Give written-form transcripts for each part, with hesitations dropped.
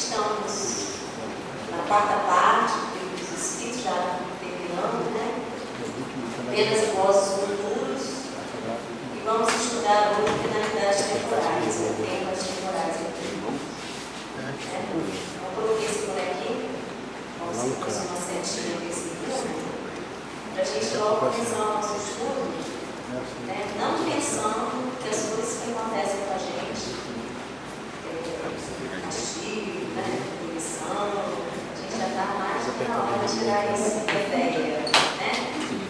estamos na quarta parte, dos Espíritos já terminando, né? Penas e vozes futuros. E vamos estudar hoje finalidades temporais, temas temporais aqui. Eu coloquei esse bonequinho, como se fosse uma setinha desse livro, para a gente logo começar o nosso estudo, né? Não pensando que as coisas que acontecem com a gente, castigo, né? Punição, a gente já está mais na hora de tirar essa ideia, né?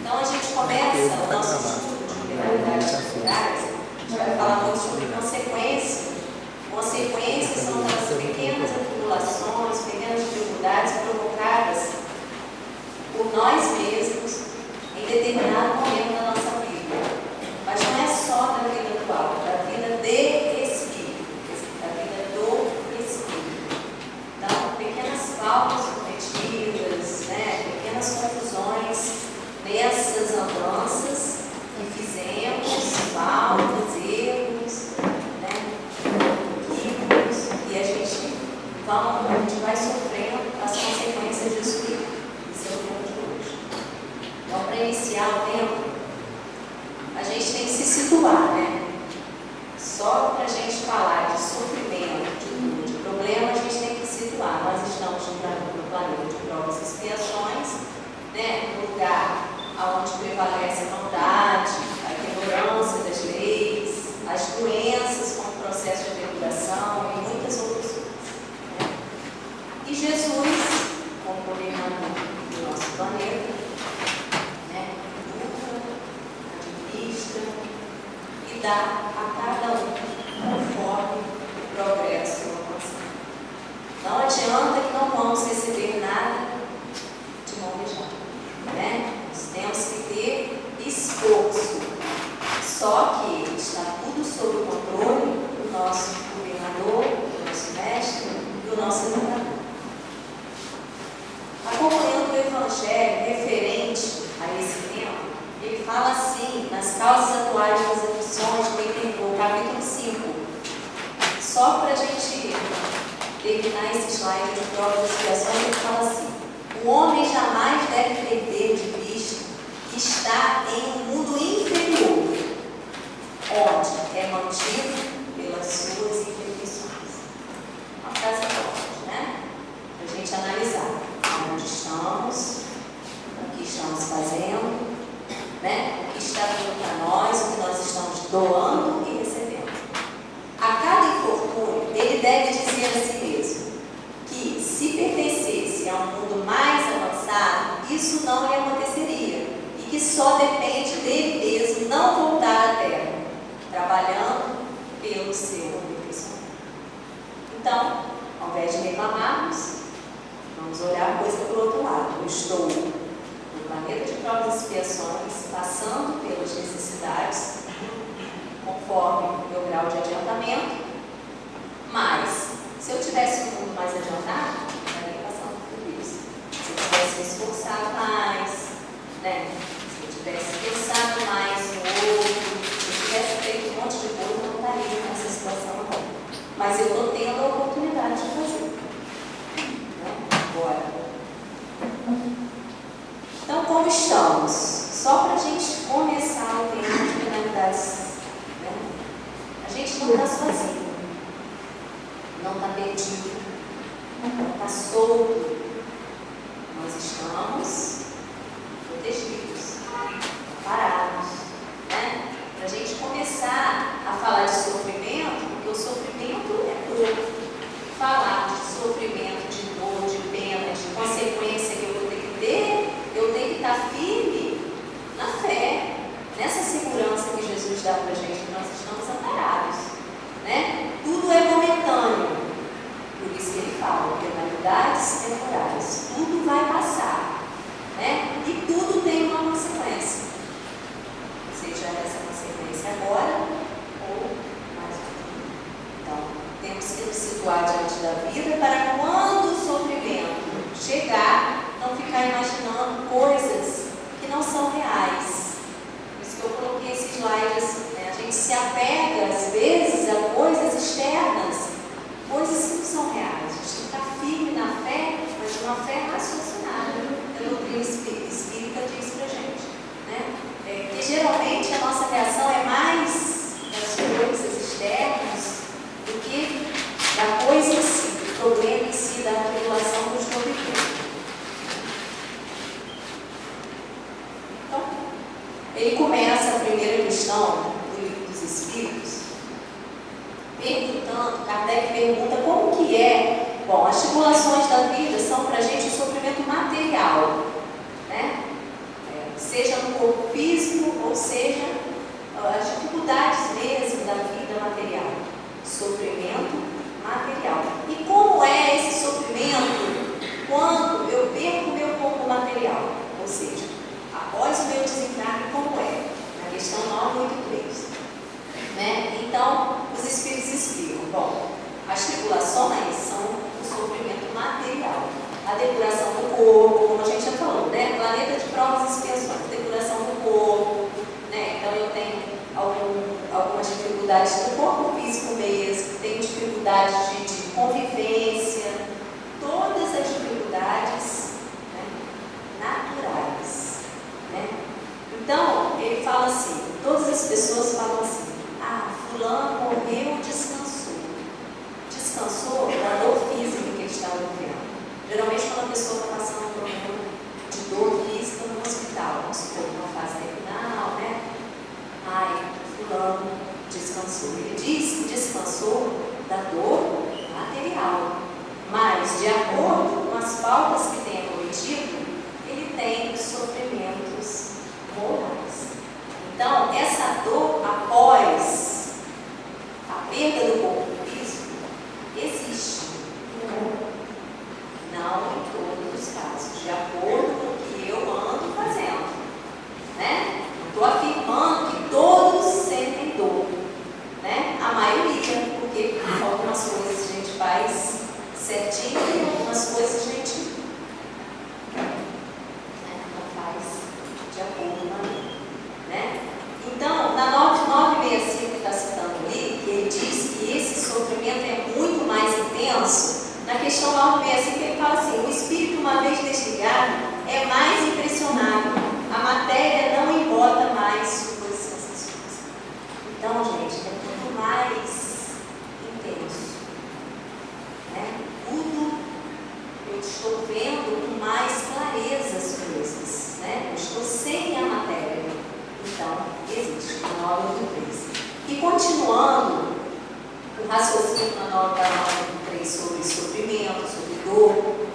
Então a gente começa o nosso estudo de penalidades temporais, a gente vai falar muito sobre consequências. Consequências são aquelas pequenas atribulações, pequenas dificuldades provocadas por nós mesmos em determinado momento da nossa vida. Mas não é só da vida atual, da vida de espírito, da vida do espírito. Então, pequenas faltas cometidas, né, pequenas confusões nessas andanças que fizemos, faltas, erros, né, equívocos, e a gente vai sofrendo as consequências disso tudo. Isso é o tema de hoje. Então, para iniciar o tema, a gente tem que se situar, né? Só para a gente falar de sofrimento, de problema, a gente tem que se situar. Nós estamos no planeta de provas e expiações, né? No lugar onde prevalece a maldade, a ignorância das leis, as doenças como processo de depuração e muitas outras coisas, né? E Jesus, como governador do nosso planeta, né, administra e dá a cada um conforme o progresso alcançado. Não adianta que não vamos receber nada de mão beijada, né? Nós temos que ter esforço. Só que está tudo sob o controle do nosso governador, do nosso mestre e do nosso educador. Acompanhando o Evangelho referente a esse tema, ele fala assim, nas causas atuais das aflições, no capítulo 5. Só para a gente terminar esse slide de provas e expiações, ele fala assim: o homem jamais deve perder de vista que está em um mundo inferior, onde é mantido pelas suas imperfeições. Uma frase forte, né? Para a gente analisar onde estamos, o que estamos fazendo, né? O que está vindo para nós, o que nós estamos doando e recebendo. A cada infortúnio, ele deve dizer a si mesmo que, se pertencesse a um mundo mais avançado, isso não lhe aconteceria e que só depende dele mesmo não voltar à Terra, trabalhando pelo seu aperfeiçoamento. Então, ao invés de reclamarmos, vamos olhar a coisa por outro lado. Eu estou no planeta de provas e expiações, passando pelas necessidades, conforme o meu grau de adiantamento, mas, se eu tivesse um mundo mais adiantado, eu estaria passando por isso. Se eu tivesse me esforçado mais, né? Se eu tivesse pensado mais no outro, se eu tivesse feito um monte de coisa, eu não estaria nessa situação agora. Mas eu estou tendo a oportunidade de fazer. Agora. Então, como estamos? Só para a gente começar o tema de penalidades, né? A gente não está sozinho, não está perdido, não está solto. Nós estamos protegidos, parados, né? Para a gente começar a falar de sofrimento, porque o sofrimento é pouco. Falar de sofrimento, de dor, de pena, de consequência que eu vou ter que ter, eu tenho que estar firme na fé, nessa segurança que Jesus dá para a gente, que nós estamos amparados, né? Tudo é momentâneo, por isso que ele fala, penalidades temporais, tudo vai passar, né? E tudo tem uma consequência, seja essa consequência agora ou mais um pouquinho. Então, temos que nos situar diante da vida para quando o sofrimento chegar, não ficar imaginando coisas que não são reais. Por isso que eu coloquei esse slide assim, né? A gente se apega, às vezes, a coisas externas, coisas que não são reais. A gente tem que estar chama fé raciocinada. A doutrina espírita diz pra gente, né? Que geralmente a nossa reação é mais das coisas externas do que da coisa em si, do problema em si, da tribulação que eu estou vivendo. Então, ele começa a primeira questão do Livro dos Espíritos perguntando, Kardec pergunta como que é. Bom, as tribulações da vida são para a gente um sofrimento material, né? Seja no corpo físico, ou seja, as dificuldades mesmo da vida material. Sofrimento material. E como é esse sofrimento quando eu perco o meu corpo material? Ou seja, após o meu desencarne, como é? Na questão 983. Né? Então, os Espíritos explicam. Bom, as tribulações são o sofrimento material. A depuração do corpo, como a gente já falou, né? Planeta de provas e expiações, depuração do corpo, né? Então eu tenho algumas dificuldades no corpo físico mesmo, tenho dificuldades de convivência, todas as dificuldades, né, naturais, né? Então, ele fala assim, todas as pessoas falam assim, fulano morreu, descansou. Descansou da dor física que ele estava vivendo. Geralmente, quando a pessoa está passando um problema de dor física no hospital, vamos supor, numa fase terminal, né? Fulano descansou. Ele diz que descansou da dor material, mas, de acordo com as faltas que tem cometido, ele tem sofrimentos morais. Então, essa dor após a perda do corpo físico existe. Não em todos os casos, de acordo com o que eu ando fazendo, né? Não estou afirmando que todos sentem dor, né? A maioria, porque algumas coisas a gente faz certinho e algumas coisas a gente não faz de acordo com a lei, né? Então, na 965 que está citando ali, que ele diz que esse sofrimento é muito mais intenso. Na questão 965 ele fala assim, o espírito uma vez desligado é mais impressionado, a matéria não embota mais suas sensações. Então, gente, é muito mais intenso, né? Tudo eu estou vendo com mais clareza as coisas, né? Eu estou sem a matéria. Então, existe na 983. E continuando o raciocínio na 983 sobre sofrimento, sobre dor,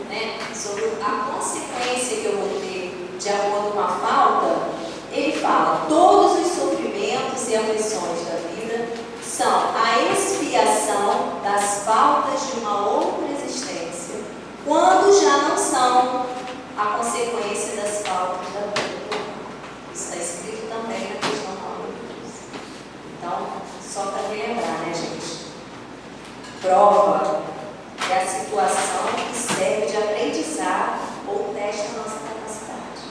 né? Sobre a consequência que eu vou ter de acordo com a falta, ele fala: todos os sofrimentos e aflições da vida são a expiação das faltas de uma outra existência, quando já não são a consequência das faltas da vida. Isso está escrito também na questão 983. Então, só para relembrar, né, gente? Prova é a situação que serve de aprendizado ou testa a nossa capacidade.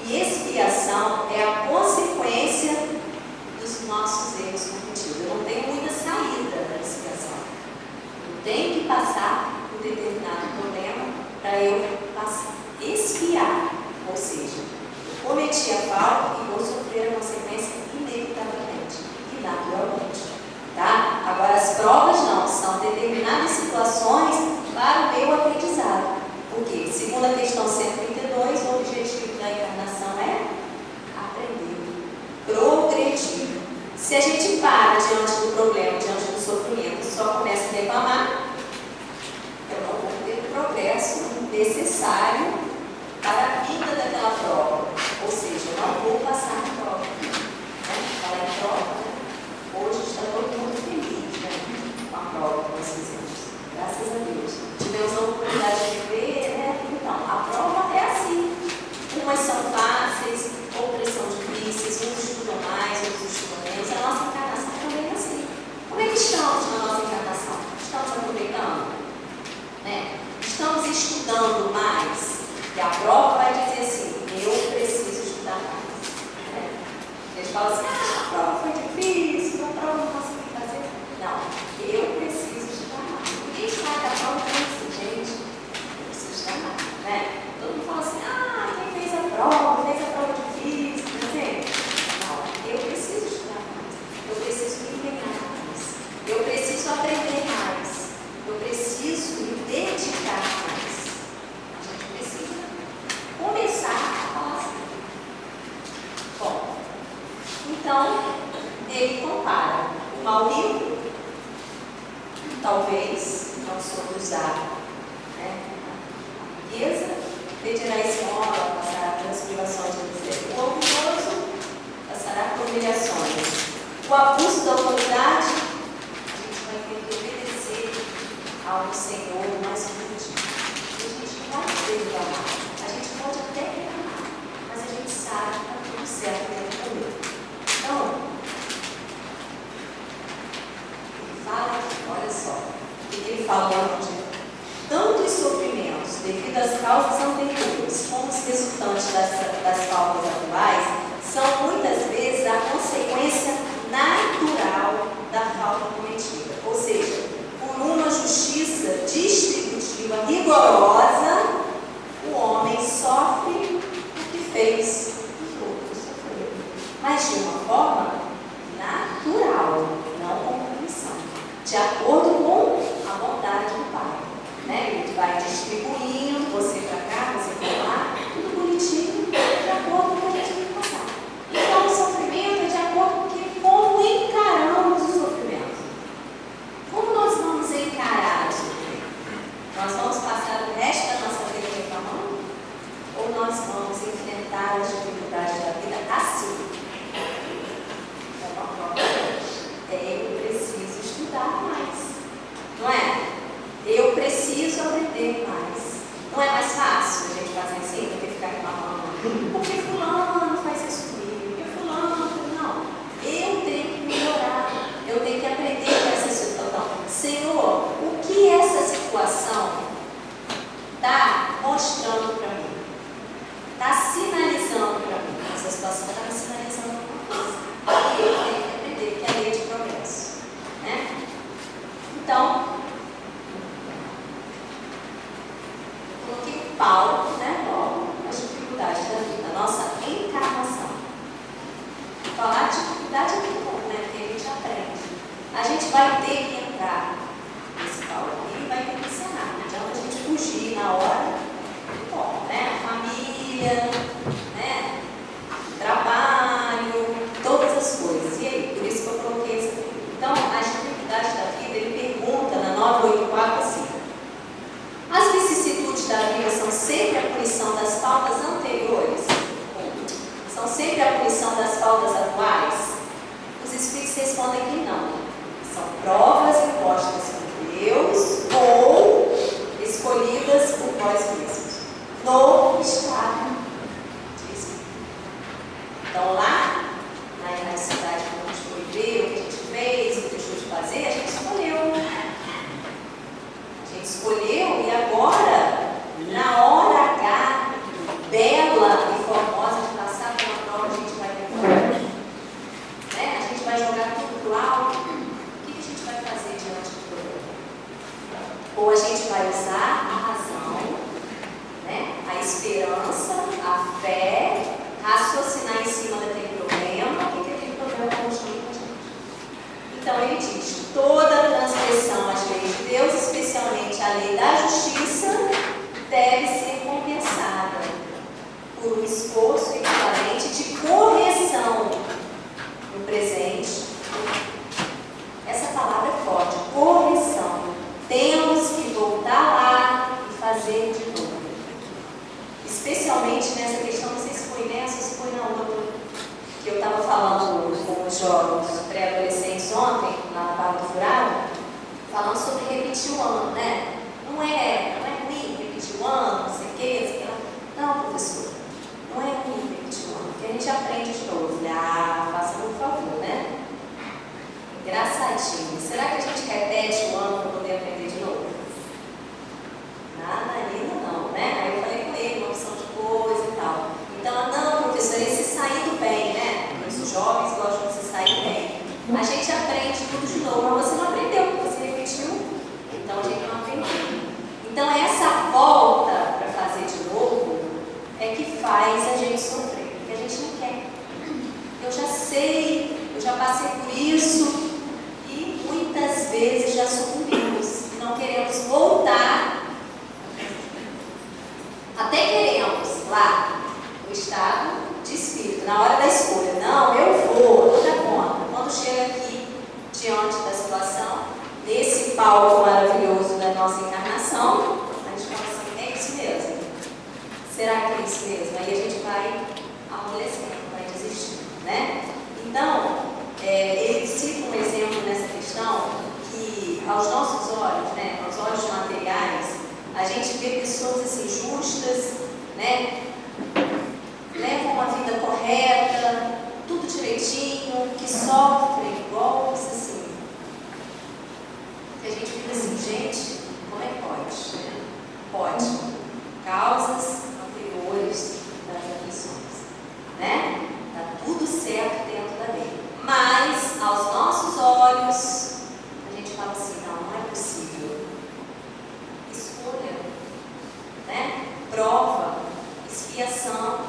E expiação é a consequência dos nossos erros cometidos. Eu não tenho muita saída da expiação. Eu tenho que passar por determinado problema para eu passar. Expiar, ou seja, eu cometi a falta e vou sofrer a consequência inevitavelmente e naturalmente. Tá? Agora, as provas não, são determinadas situações para o meu aprendizado. Porque, segundo a questão 132, o objetivo da encarnação é aprender, progredir. Se a gente para diante do problema, diante do sofrimento, e só começa a reclamar, eu não vou ter o progresso necessário para a vida daquela prova. Ou seja, eu não vou passar na prova. Falar em prova, hoje está todo mundo feliz, né, com a prova que nós fizemos. Graças a Deus. Tivemos a oportunidade de ver, né? Então, a prova é assim. Umas são fáceis, outras são difíceis, uns estudam mais, outros estudam menos. A nossa encarnação também é assim. Como é que estamos na nossa encarnação? Estamos aproveitando? Né? Estamos estudando mais? E a prova vai dizer assim, eu preciso estudar mais. Né? Eles falam assim, a prova foi difícil, a prova não consegui fazer. Não, eu preciso estudar mais. Ninguém sai da prova e diz assim, gente, eu preciso estudar mais. Né? mal limpo, talvez não soube usar, né? A riqueza pedirá esmola, passará pelas privações do desejo. O orgulhoso passará por humilhações. O abuso da autoridade, a gente vai ter que obedecer ao Senhor mais rude. A gente não vai poder reclamar. A gente pode até reclamar, mas a gente sabe que está tudo certo dentro do meu. Então, ele fala aqui, olha só, o que ele falou de tantos sofrimentos devido às causas anteriores, como os resultantes das faltas atuais, são muitas vezes a consequência natural da falta cometida. Ou seja, por uma justiça distributiva rigorosa, o homem sofre o que fez, os outros sofreram. Mas de uma forma natural, não com punição, de acordo com a vontade do Pai. Né? Ele vai distribuindo, você para cá, você para lá, tudo bonitinho, de acordo com o que a gente vai passar. Então, o sofrimento é de acordo com como encaramos o sofrimento. Como nós vamos encarar o sofrimento? Nós vamos passar o resto da nossa vida reclamando? Ou nós vamos enfrentar as dificuldades da vida assim? É uma prova. Eu preciso estudar mais, não é? Eu preciso aprender mais. Não é mais fácil a gente fazer assim do que ficar reclamando? Porque fulano faz isso comigo, porque fulano... Não. Eu tenho que melhorar. Eu tenho que aprender com essa situação. Senhor, o que essa situação está mostrando para mim? Está sinalizando para mim? Essa situação está me sinalizando alguma coisa. E eu tenho que aprender, que é a lei de progresso. Né? Então, coloquei Paulo, né, logo, as dificuldades da vida, a nossa encarnação. Falar de dificuldade é muito bom, né, porque a gente aprende. A gente vai ter que entrar nesse Paulo aqui e vai ter que ensinar. Não adianta a gente fugir na hora. Bom, né, família, né, trabalho, todas as coisas. E aí, por isso que eu coloquei essa aqui. Então, as dificuldades da vida, ele pergunta na 984 assim: as vicissitudes da vida são sempre a punição das faltas anteriores? São sempre a punição das faltas atuais? Os Espíritos respondem que não. São provas impostas por Deus ou escolhidas por vós mesmos, no estado de Espírito. Então, lá na cidade que a gente foi ver, o que a gente fez, o que deixou de fazer, a gente escolheu. Escolheu, e agora, na hora H, bela e formosa de passar pela prova, a gente vai decorar. Né? A gente vai jogar tudo pro alto. O que a gente vai fazer diante do problema? Ou a gente vai usar a razão, né? A esperança, a fé, raciocinar em cima daquele problema, o que aquele problema construir com a gente. Então ele diz: toda transgressão às leis de Deus, especialmente a lei da justiça, deve ser compensada por um esforço equivalente de correção no presente. Essa palavra é forte, correção. Temos que voltar lá e fazer de novo. Especialmente nessa questão, não sei se foi nessa ou se foi na outra, que eu estava falando com os jovens pré-adolescentes ontem, lá na Barra do Furado, falando sobre repetir o ano, né? Não é ruim repetir o ano, não sei o que, não sei o que. Não, professor, não é ruim repetir o ano, porque a gente aprende de novo. Faça por favor, né? Engraçadinho. Será que a gente repete o ano para poder aprender de novo? Nada ainda não, né? Aí eu falei com ele, uma opção de coisa e tal. Então, não, professor, esse saindo bem, né? Os jovens gostam de se sair bem. A gente aprende tudo de novo, mas você não aprendeu, porque você repetiu, então a gente não aprendeu. Então, essa volta para fazer de novo é que faz a gente sofrer, porque a gente não quer. Eu já sei, eu já passei por isso e muitas vezes já sucumbi. diante da situação, nesse palco maravilhoso da nossa encarnação, a gente fala assim, é isso mesmo? Será que é isso mesmo? Aí a gente vai amolecendo, vai desistindo, né? Então, ele cita um exemplo nessa questão que, aos nossos olhos, né, aos olhos materiais, a gente vê pessoas assim, justas, né, levam uma vida correta, tudo direitinho, que sofrem golpes assim. Que a gente fica assim, gente, como é que pode? Pode. Causas anteriores das aflições, né? Tá tudo certo dentro da lei. Mas, aos nossos olhos, a gente fala assim, não é possível. Escolha, né? Prova, expiação,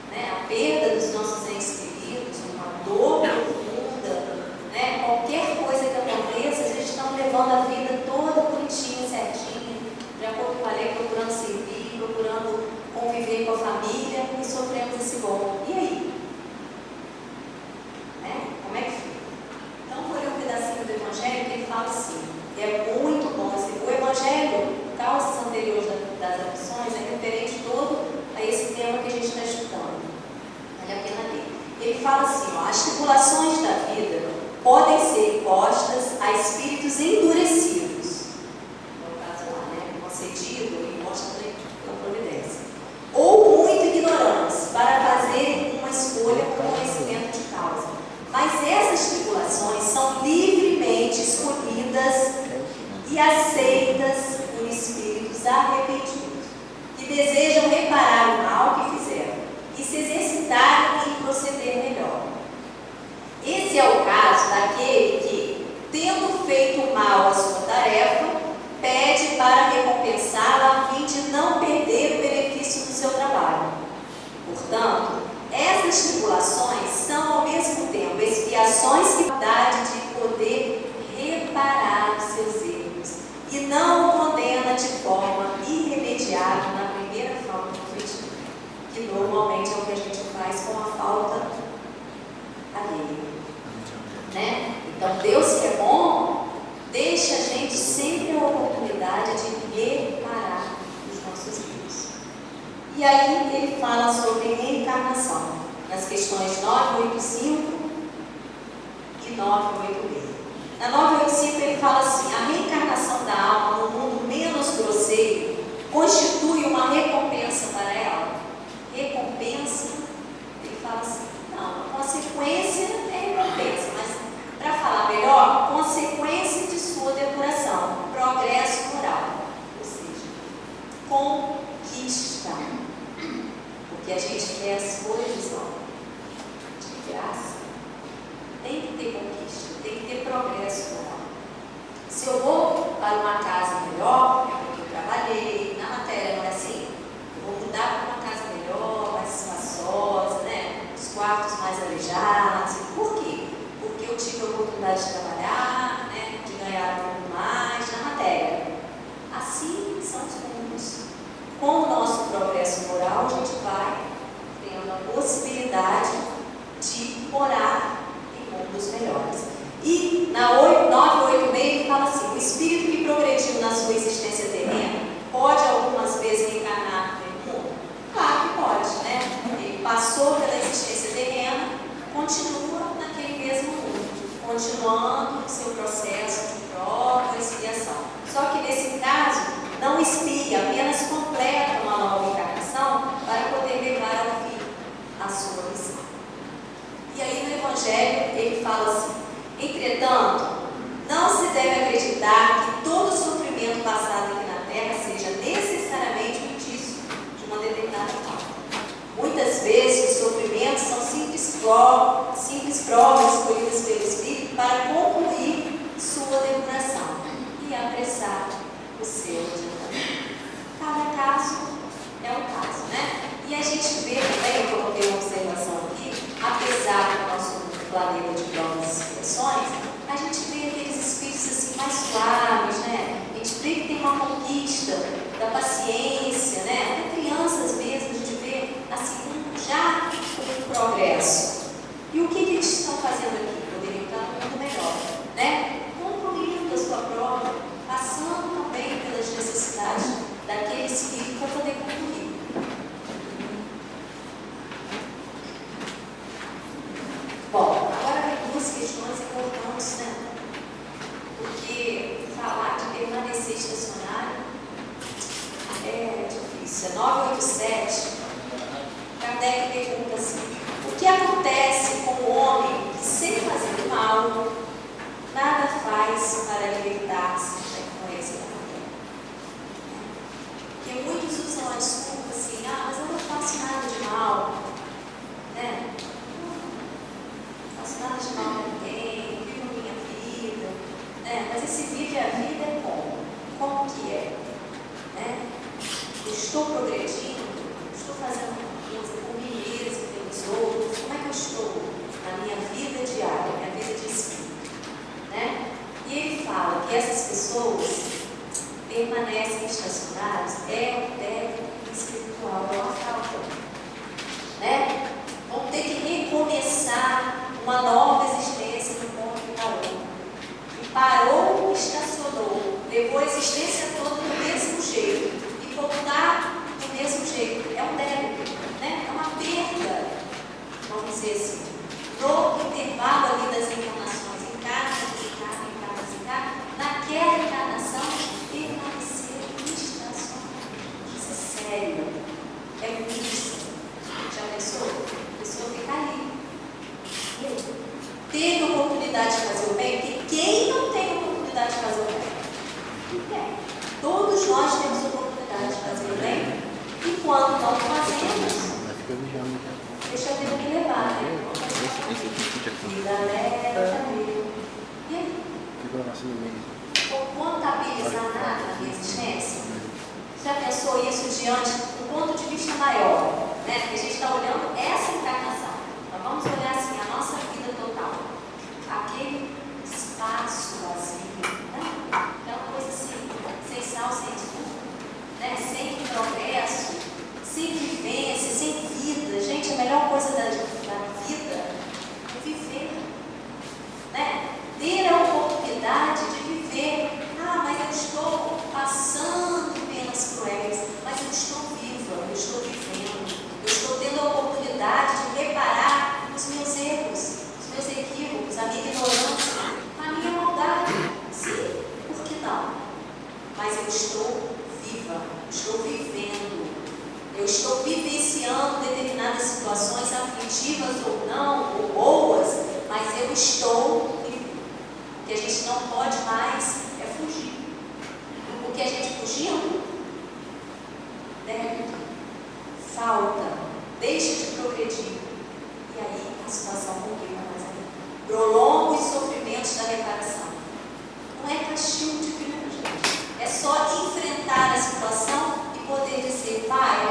né? A perda dos nossos entes queridos, uma dor profunda, né? Qualquer coisa que aconteça, a gente está levando a vida toda bonitinha, certinha, de acordo com a lei, procurando servir, procurando conviver com a família e sofremos esse golpe. E aí? Né? Como é que fica? Então, vou ler um pedacinho do Evangelho que ele fala assim, é muito bom. Assim, o Evangelho, causas anteriores das aflições, é referente todo a esse tema que a gente está estudando. Vale a pena ler. Ele fala assim, ó, as tribulações da vida podem ser impostas a espíritos endurecidos. No caso lá, né? Concedido e imposta pela providência. Ou muito ignorantes, para fazer uma escolha com conhecimento de causa. Mas essas tribulações são livremente escolhidas e aceitas por espíritos arrependidos, que desejam reparar o mal que fizeram e se exercitarem em proceder melhor. Esse é o caso daquele que, tendo feito mal à sua tarefa, pede para recompensá-la a fim de não perder o benefício do seu trabalho. Portanto, essas tribulações são ao mesmo tempo expiações que dão de poder reparar os seus erros e não o condena de forma irremediável na primeira falta cometida, que normalmente é o que a gente faz com a falta alheia, né? Então, Deus que é bom, deixa a gente sempre a oportunidade de reparar os nossos erros. E aí ele fala sobre reencarnação, nas questões 985 e 986. Na 985 ele fala assim, a reencarnação da alma no mundo menos grosseiro constitui uma recompensa para ela. Recompensa, ele fala assim, não, a consequência é recompensa, mas para falar melhor, consequência de sua depuração, progresso moral, ou seja, conquista. Porque a gente quer as coisas, ó, de graça. Tem que ter conquista, tem que ter progresso moral. Se eu vou para uma casa melhor, é porque eu trabalhei, na matéria não é assim, eu vou mudar para uma casa melhor, mais espaçosa, né? Os quartos mais arejados. Por quê? Porque eu tive a oportunidade de trabalhar, né? De ganhar um pouco mais na matéria. Assim são os mundos. Com o nosso progresso moral, a gente vai tendo a possibilidade de morar mundos melhores. E na 986 ele fala assim, o espírito que progrediu na sua existência terrena pode algumas vezes reencarnar no mundo? Claro que pode, né? Ele passou pela existência terrena, continua naquele mesmo mundo, continuando o seu processo de prova e expiação. Só que nesse caso, não expia, apenas completa uma nova encarnação para poder levar ao fim a sua missão. E aí no Evangelho ele fala assim, entretanto, não se deve acreditar que todo sofrimento passado aqui na Terra seja necessariamente o indício de uma determinada falta. Muitas vezes os sofrimentos são simples provas escolhidas pelo Espírito para concluir sua depuração e apressar o seu adiantamento. Cada caso é um caso, né? E a gente vê também, eu coloquei uma observação aqui, apesar do nosso planeta de provas e expiações, a gente vê aqueles espíritos assim mais suaves, né? A gente vê que tem uma conquista da paciência, né? Até crianças mesmo, a gente vê assim, já com progresso. E o que eles estão fazendo aqui? Poderiam estar no mundo melhor, né? 1987, Kardec pergunta assim: o que acontece com o homem que, sem fazer o mal, nada faz para libertar-se da influência da mulher? Porque muitos usam a desculpa assim: mas eu não faço nada de mal, né? Não faço nada de mal a ninguém, vivo minha vida, né? Mas esse vive a vida é como? Como que é? Né? Eu estou progredindo, estou fazendo uma coisa por mim mesmo, pelos outros, como é que eu estou na minha vida diária, minha vida de espírito, né? E ele fala que essas pessoas permanecem estacionadas, é o déficit espiritual, é uma falta, né? Vão ter que recomeçar uma nova existência no ponto que parou. E parou, estacionou, levou a existência toda do mesmo jeito. Voltar do mesmo jeito, é um débito, né? É uma perda, vamos dizer assim, no intervalo ali das encarnações, encarna, naquela encarnação, permanecer estacionado. Isso é sério, é isso. Já pensou? A pessoa fica ali. Teve oportunidade de fazer o bem, porque quem não tem oportunidade de fazer o bem? Ninguém. Todos nós temos oportunidade de fazer o bem, e quando não fazemos, deixa a vida me levar, né? Vida leva, e aí? Contabilizar nada na minha existência? Já pensou isso diante do ponto de vista maior, né? Porque a gente está olhando essa encarnação. Então vamos olhar assim, a nossa vida total. Aquele espaço vazio, né? Aquela coisa assim, sem sal, sem açúcar, né? Sem progresso, sem vivência, sem vida. Gente, a melhor coisa da vida é viver, né? Ter a oportunidade de viver. Mas eu estou passando penas cruéis, mas eu estou viva, eu estou vivendo, eu estou tendo a oportunidade de reparar os meus erros, os meus equívocos, a minha ignorância, a minha maldade. Sim, por que não? Mas eu estou viva, estou vivendo, eu estou vivenciando determinadas situações aflitivas ou não, ou boas, mas eu estou viva. O que a gente não pode mais é fugir. O que a gente fugindo, débito, falta, deixa de progredir. E aí a situação complica mais ainda. Prolonga os sofrimentos da reparação. Não é castigo divino, gente. É só enfrentar a situação e poder dizer: Pai,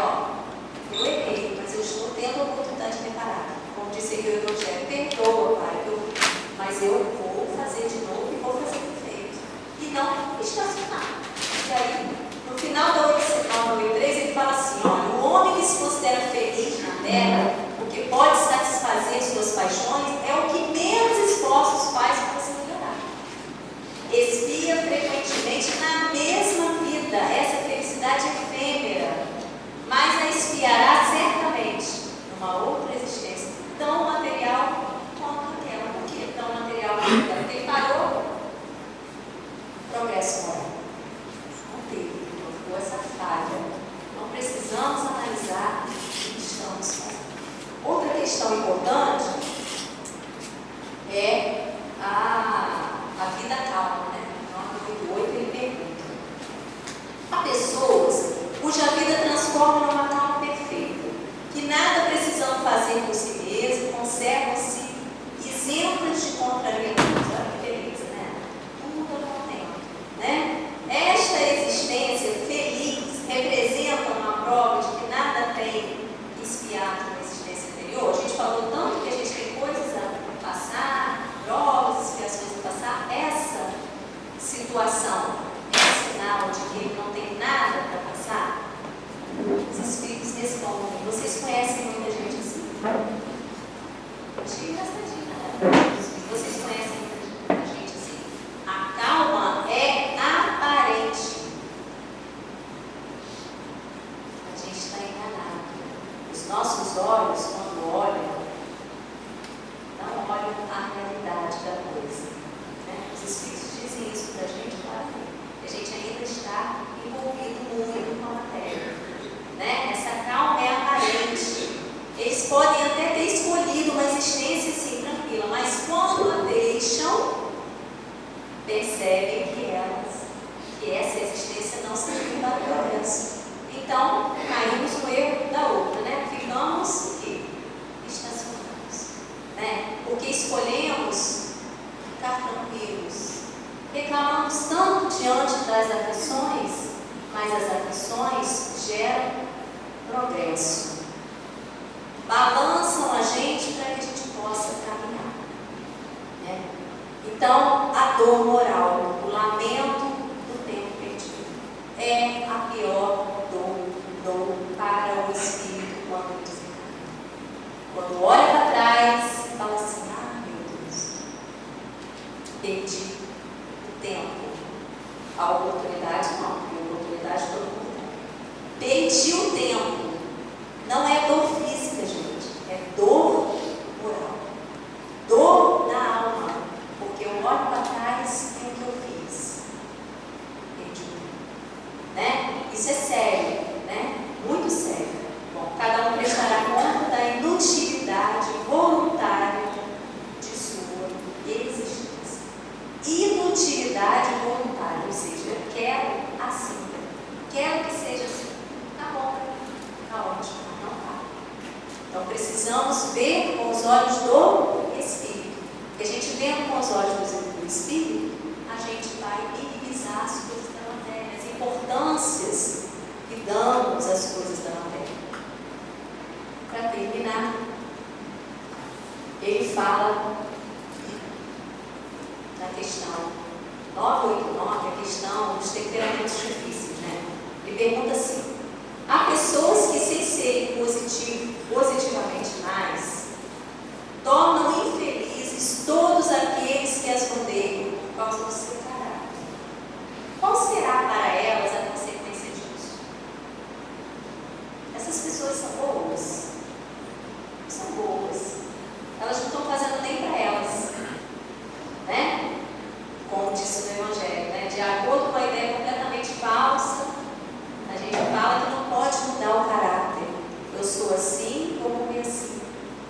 eu errei, mas eu estou tendo a oportunidade de reparar. Como disse aqui o Evangelho: perdoa, Pai, mas eu vou fazer de novo e vou fazer perfeito. E não estacionar. E aí, no final da 8:3, ele fala assim: o homem que se considera feliz na terra, porque pode satisfazer suas paixões, é o que menos esforços faz para se melhorar. Expia frequentemente na mesma vida essa felicidade efêmera, mas a expiará certamente numa outra existência, tão material quanto aquela. Por que tão material quanto aquela? Porque ele parou progresso moral. Não ficou essa falha. Não precisamos analisar o que estamos fazendo. Outra questão importante é a vida calma, né? No 8, ele pergunta: há pessoas cuja vida transforma numa calma perfeita, que nada precisam fazer por si mesmo, conservam-se isentas de contrariedades. Olha que beleza, né? Tudo ao contento, né? Esta existência feliz representa uma prova de que nada tem expiado na existência anterior. A gente falou tanto que a gente tem coisas a passar, provas, expiações a passar. Essa situação é sinal de que ele não tem nada para passar? Os espíritos respondem: vocês conhecem muita gente assim? Achei engraçadinho, né? Vocês conhecem muita gente assim? A calma é aparente. A gente está enganado. Os nossos olhos, quando olham, não olham a realidade da coisa, né? Os espíritos dizem isso para a gente, claro, que a gente ainda está percebem que essa existência não serviu para o progresso. Então, caímos no erro da outra, né? Ficamos o quê? Estacionados, né? Porque escolhemos ficar tranquilos. Reclamamos tanto diante das aflições, mas as aflições geram progresso. Balançam a gente para que a gente possa caminhar, né? Então, a dor moral, o lamento do tempo perdido, é a pior dor para o espírito quando desencarna. Quando olha para trás e fala assim: ah, meu Deus, perdi o tempo. A oportunidade não, porque a oportunidade todo mundo tem. Perdi o tempo. Não é dor física, gente, é dor moral. Dor da alma, porque eu olho para trás e o que eu fiz? Perdi o tempo, né? Isso é sério, né? Muito sério. Bom, cada um prestará conta da inutilidade voluntária de sua existência. Inutilidade voluntária, ou seja, eu quero assim, quero que seja assim. Tá bom, tá ótimo, não tá. Então precisamos ver com os olhos do Espírito. Porque a gente vendo com os olhos do Espírito, a gente vai minimizar as coisas da matéria, as importâncias que damos às coisas da matéria. Para terminar, ele fala na questão 989, a questão dos temperamentos difíceis, né? Ele pergunta assim: há pessoas que, sem serem positivamente mais, tornam infelizes todos aqueles que as rodeiam por causa do seu caráter. Qual será para elas a consequência disso? Essas pessoas são boas? São boas. Elas não estão fazendo nem para elas, né? Como disse no Evangelho, né? De acordo com a ideia completamente falsa, a gente fala que não pode mudar o caráter. Eu sou assim, eu vou comer assim,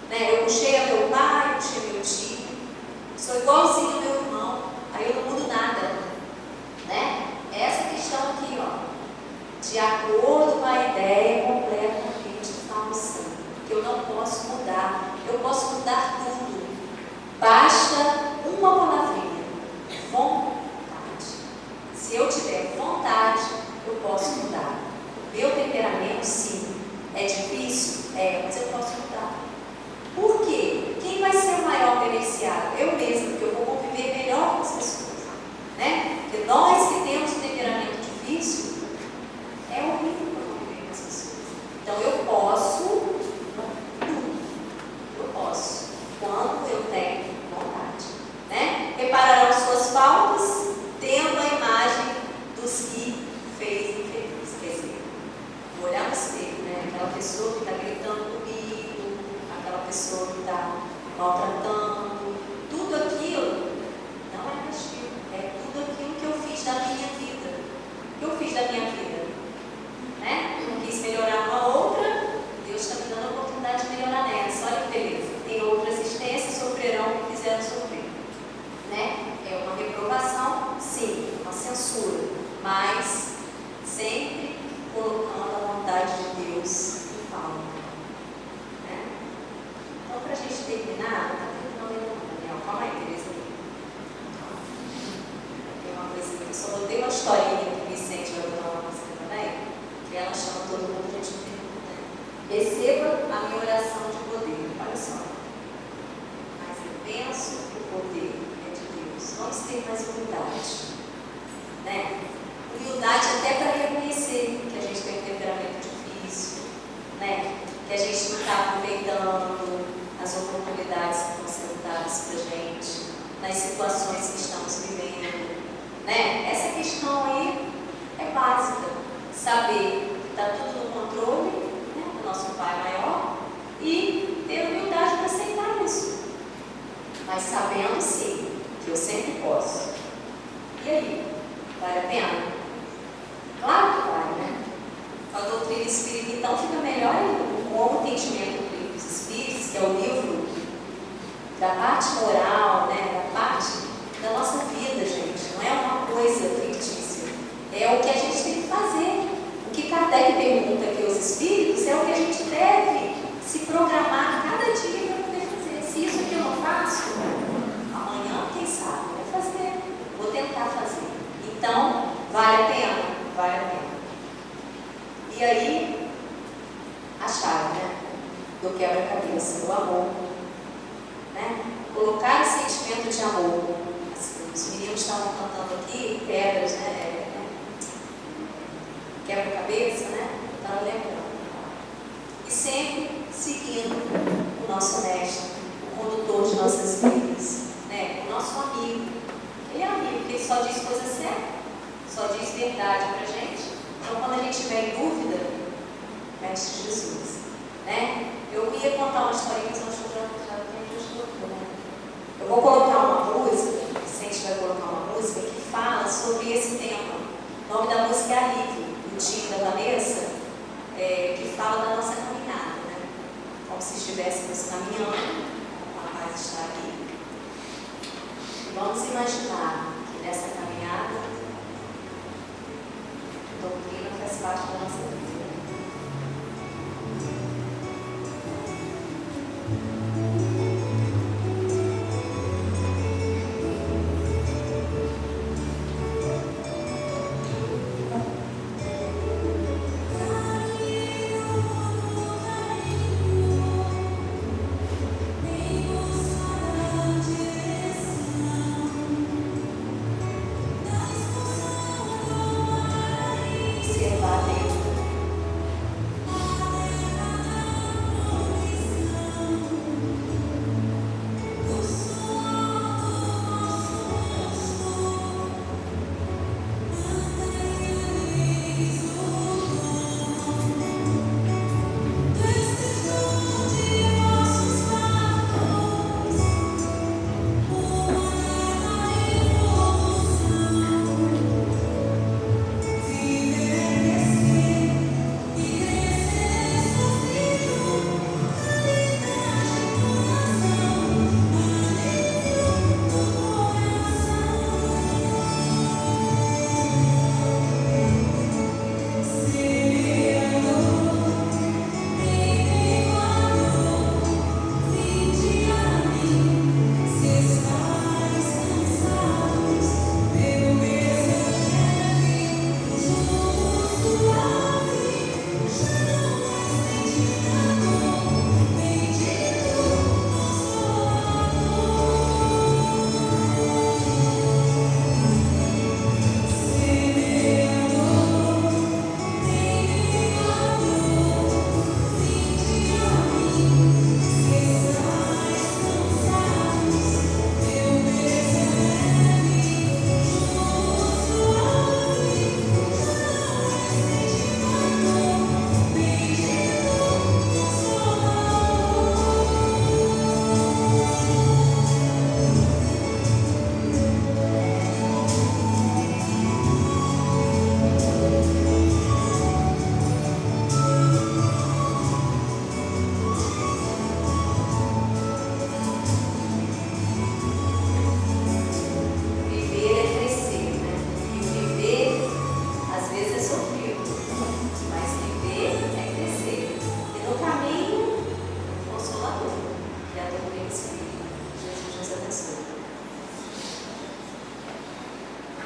né? Eu puxei a meu pai, eu puxei meu tio, sou igualzinho ao meu irmão, aí eu não mudo nada, né? Essa questão aqui, ó, de acordo com a ideia completamente falsa, que eu não posso mudar. Eu posso mudar tudo. Basta uma palavrinha: vontade. Se eu tiver vontade, eu posso mudar. Meu temperamento, sim. É difícil? É, mas eu posso mudar. Por quê? Quem vai ser o maior beneficiado? Eu mesmo, porque eu vou conviver melhor com as pessoas, né? Porque nós que temos um temperamento difícil, é horrível para conviver com as pessoas. Então eu posso, quando eu tenho vontade, né? Repararão suas faltas, tendo a imagem dos que fez infeliz. Quer dizer, vou olhar no espelho, né? Aquela pessoa que está gritando comigo, aquela pessoa que está maltratando, tudo aquilo não é castigo, é tudo aquilo que eu fiz da minha vida. O que eu fiz da minha vida, né? Eu não quis melhorar uma outra, Deus está me dando a oportunidade de melhorar nessa. Olha que beleza. Em outra existência sofrerão o que quiseram sofrer, né? É uma reprovação, sim, uma censura, mas sempre colocando a vontade de Deus em pauta, né? Então, para a gente terminar, está terminando ainda, Daniel. Calma aí, Tereza. Tem uma coisinha, eu só botei uma historinha que o Vicente vai botar uma música também, que ela chama todo mundo para a gente perguntar, né? Receba a minha oração de poder. Olha só. Mas eu penso que o poder é de Deus. Vamos ter mais humildade, né? Humildade até para reconhecer que a gente tem um temperamento difícil, né? Que a gente não está aproveitando as oportunidades que vão ser dadas para a gente, nas situações que estamos vivendo, né? Essa questão aí é básica. Saber que está tudo no controle, né, do nosso Pai maior, e ter humildade para aceitar isso. Mas sabendo, sim, que eu sempre posso. E aí? Vale a pena? Claro que vale, né? Com a doutrina espírita, então, fica melhor ainda. Com o entendimento do livro dos Espíritos, que é o livro da parte moral, né? Da parte da nossa vida, gente. Não é coisa fictícia. É o que a gente tem que fazer. O que Kardec pergunta aqui aos espíritos é o que a gente deve se programar cada dia para poder fazer. Se isso aqui eu não faço, amanhã, quem sabe, vou fazer. Vou tentar fazer. Então, vale a pena? Vale a pena. E aí, a chave, né? Do quebra-cabeça, do amor. Né? Colocar o sentimento de amor. Os meninos estavam cantando aqui, pedras, né? Quebra-cabeça, né? Estava lembrando. E sempre seguindo o nosso mestre, o condutor de nossas vidas, né? O nosso amigo. Ele é amigo, porque ele só diz coisa certa, só diz verdade pra gente. Então, quando a gente tiver em dúvida, Mestre Jesus, né? Eu ia contar uma historinha, mas acho que já tem justo, né? Eu vou colocar uma música, o Vicente vai colocar uma música que fala sobre esse tema. O nome da música é Alívio, do Tim da Vanessa, que fala da nossa caminhada, né? Como se estivéssemos caminhando, a paz está ali. E vamos imaginar